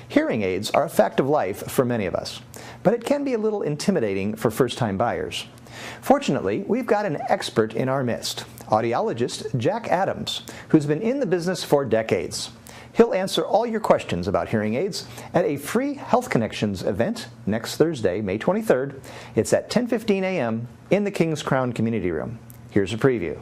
Hearing aids are a fact of life for many of us, but it can be a little intimidating for first-time buyers. Fortunately, we've got an expert in our midst, audiologist Jack Adams, who's been in the business for decades. He'll answer all your questions about hearing aids at a free Health Connections event next Thursday, May 23rd. It's at 10:15 a.m. in the King's Crown Community Room. Here's a preview.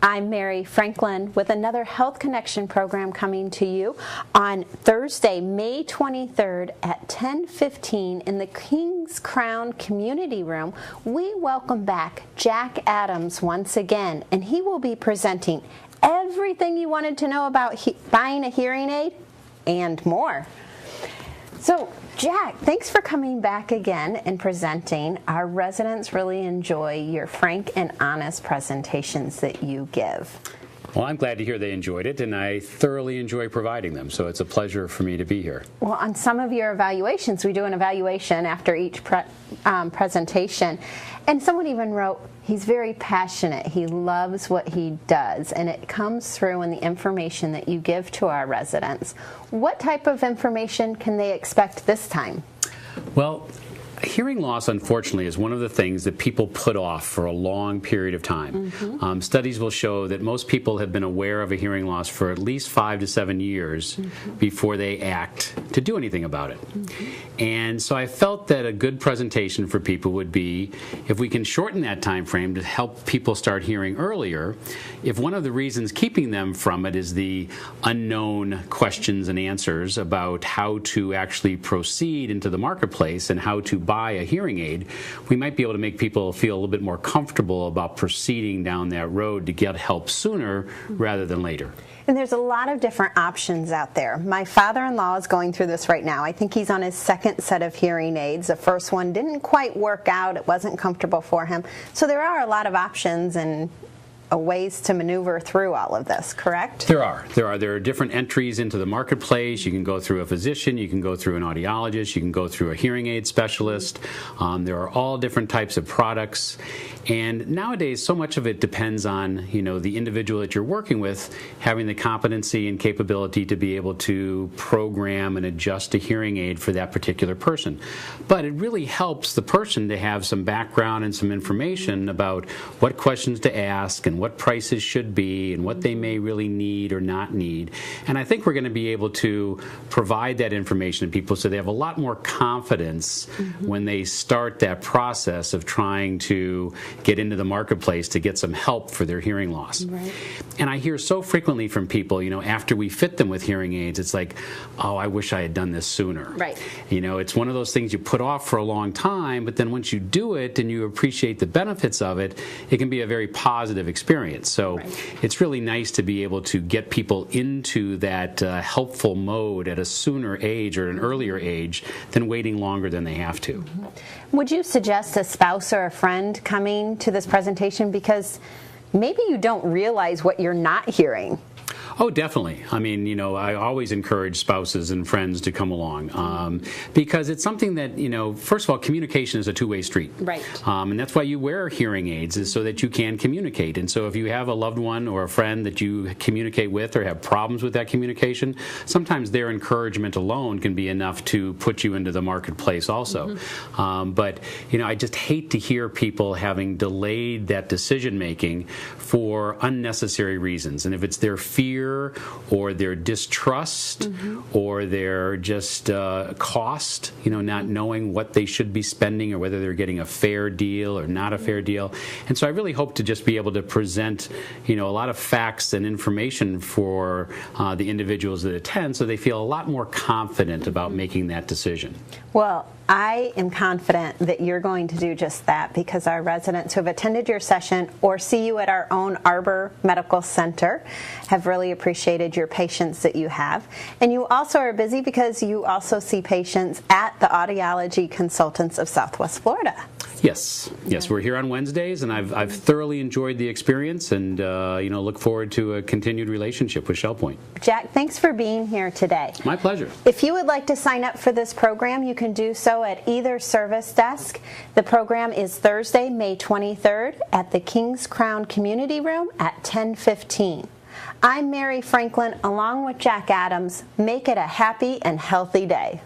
I'm Mary Franklin with another Health Connection program coming to you on Thursday, May 23rd at 10:15 in the King's Crown Community Room. We welcome back Jack Adams once again, and he will be presenting everything you wanted to know about buying a hearing aid and more. So, Jack, thanks for coming back again and presenting. Our residents really enjoy your frank and honest presentations that you give. Well, I'm glad to hear they enjoyed it, and I thoroughly enjoy providing them, so it's a pleasure for me to be here. Well, on some of your evaluations, we do an evaluation after each presentation, and someone even wrote, he's very passionate, he loves what he does, and it comes through in the information that you give to our residents. What type of information can they expect this time? Well, hearing loss, unfortunately, is one of the things that people put off for a long period of time. Studies will show that most people have been aware of a hearing loss for at least 5 to 7 years before they act to do anything about it. And so I felt that a good presentation for people would be if we can shorten that time frame to help people start hearing earlier. If one of the reasons keeping them from it is the unknown questions and answers about how to actually proceed into the marketplace and how to buy a hearing aid, we might be able to make people feel a little bit more comfortable about proceeding down that road to get help sooner rather than later. And there's a lot of different options out there. My father-in-law is going through this right now. I think he's on his second set of hearing aids. The first one didn't quite work out. It wasn't comfortable for him. So there are a lot of options and ways to maneuver through all of this, correct? There are different entries into the marketplace. You can go through a physician, you can go through an audiologist, you can go through a hearing aid specialist. There are all different types of products. And nowadays, so much of it depends on, the individual that you're working with having the competency and capability to be able to program and adjust a hearing aid for that particular person. But it really helps the person to have some background and some information about what questions to ask and what prices should be and what they may really need or not need. And I think we're going to be able to provide that information to people so they have a lot more confidence when they start that process of trying to get into the marketplace to get some help for their hearing loss. Right. And I hear so frequently from people, after we fit them with hearing aids, it's like, oh, I wish I had done this sooner. Right. It's one of those things you put off for a long time, but then once you do it and you appreciate the benefits of it, it can be a very positive experience. So it's really nice to be able to get people into that helpful mode at a sooner age or an earlier age than waiting longer than they have to. Would you suggest a spouse or a friend coming to this presentation because maybe you don't realize what you're not hearing? Oh, definitely. I mean, I always encourage spouses and friends to come along because it's something that, first of all, communication is a two-way street. Right. And that's why you wear hearing aids, is so that you can communicate. And so if you have a loved one or a friend that you communicate with or have problems with that communication, sometimes their encouragement alone can be enough to put you into the marketplace also. But, I just hate to hear people having delayed that decision-making for unnecessary reasons. And if it's their fear or their distrust or their just cost, not knowing what they should be spending or whether they're getting a fair deal or not a fair deal. And so I really hope to just be able to present, a lot of facts and information for the individuals that attend so they feel a lot more confident about making that decision. Well, I am confident that you're going to do just that because our residents who have attended your session or see you at our own Arbor Medical Center have really appreciated your patience that you have. And you also are busy because you also see patients at the Audiology Consultants of Southwest Florida. Yes, we're here on Wednesdays, and I've thoroughly enjoyed the experience, and look forward to a continued relationship with ShellPoint. Jack, thanks for being here today. My pleasure. If you would like to sign up for this program, you can do so at either service desk. The program is Thursday, May 23rd at the King's Crown Community Room at 10:15. I'm Mary Franklin along with Jack Adams. Make it a happy and healthy day.